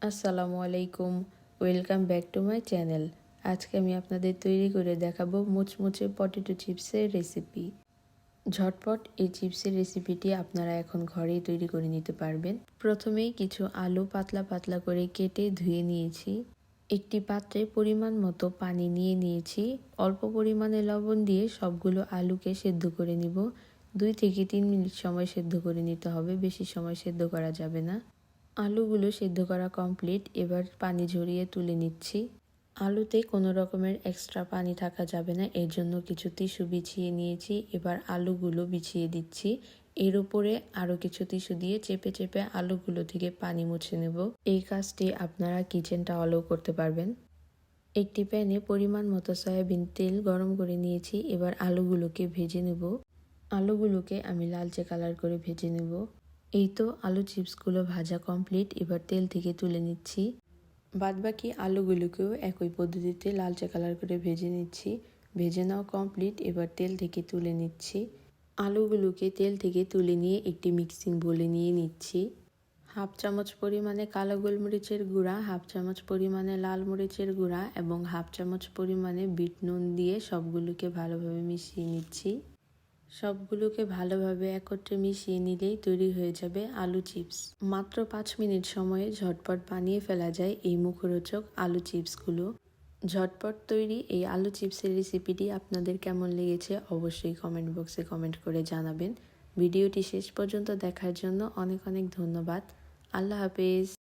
আসসালামু আলাইকুম, welcome back to my channel. আজকে আমি আপনাদের তৈরি করে দেখাবো মুচমুচে পটেটো চিপসের রেসিপি। ঝটপট এই চিপসের রেসিপিটি আপনারা এখন ঘরেই তৈরি করে নিতে পারবেন। প্রথমেই কিছু আলু পাতলা পাতলা করে কেটে ধুয়ে নিয়েছি। একটি পাত্রে পরিমাণ মতো পানি নিয়ে নিয়েছি। অল্প পরিমাণে লবণ দিয়ে সবগুলো আলুকে সেদ্ধ করে নিব। 2 থেকে 3 মিনিট সময় সেদ্ধ করে নিতে হবে, বেশি সময় সেদ্ধ করা যাবে না। আলুগুলো সেদ্ধ করা কমপ্লিট, এবার পানি ঝরিয়ে তুলে নিচ্ছি। আলুতে কোনো রকমের এক্সট্রা পানি থাকা যাবে না, এর জন্য কিছু টিস্যু বিছিয়ে নিয়েছি। এবার আলুগুলো বিছিয়ে দিচ্ছি। এর উপরে আরও কিছু টিস্যু দিয়ে চেপে চেপে আলুগুলো থেকে পানি মুছে নেব। এই কাজটি আপনারা কিচেন টাওয়ালেও করতে পারবেন। একটি প্যানে পরিমাণ মতো সয়াবিন তেল গরম করে নিয়েছি। এবার আলুগুলোকে ভেজে নেব। আলুগুলোকে আমি লালচে কালার করে ভেজে নেব। এই তো আলু চিপসগুলো ভাজা কমপ্লিট, এবার তেল থেকে তুলে নিচ্ছি। বাদবাকি আলুগুলোকেও একই পদ্ধতিতে লালচে কালার করে ভেজে নিচ্ছি। ভেজে নেওয়া কমপ্লিট, এবার তেল থেকে তুলে নিচ্ছি। আলুগুলোকে তেল থেকে তুলে নিয়ে একটি মিক্সিং বোলে নিয়ে নিচ্ছি। 1/2 চামচ পরিমাণে কালো গোলমরিচের গুঁড়া, 1/2 চামচ পরিমাণে লাল মরিচের গুঁড়া এবং 1/2 চামচ পরিমাণে বিট নুন দিয়ে সবগুলোকে ভালোভাবে মিশিয়ে নিচ্ছি। সবগুলোকে ভালোভাবে একত্রে মিশিয়ে নিলেই তৈরি হয়ে যাবে আলু চিপস। মাত্র 5 মিনিট সময়ে ঝটপট বানিয়ে ফেলা যায় এই মুখরোচক আলু চিপসগুলো। ঝটপট তৈরি এই আলু চিপসের রেসিপিটি আপনাদের কেমন লেগেছে অবশ্যই কমেন্ট বক্সে কমেন্ট করে জানাবেন। ভিডিওটি শেষ পর্যন্ত দেখার জন্য অনেক অনেক ধন্যবাদ। আল্লাহ হাফেজ।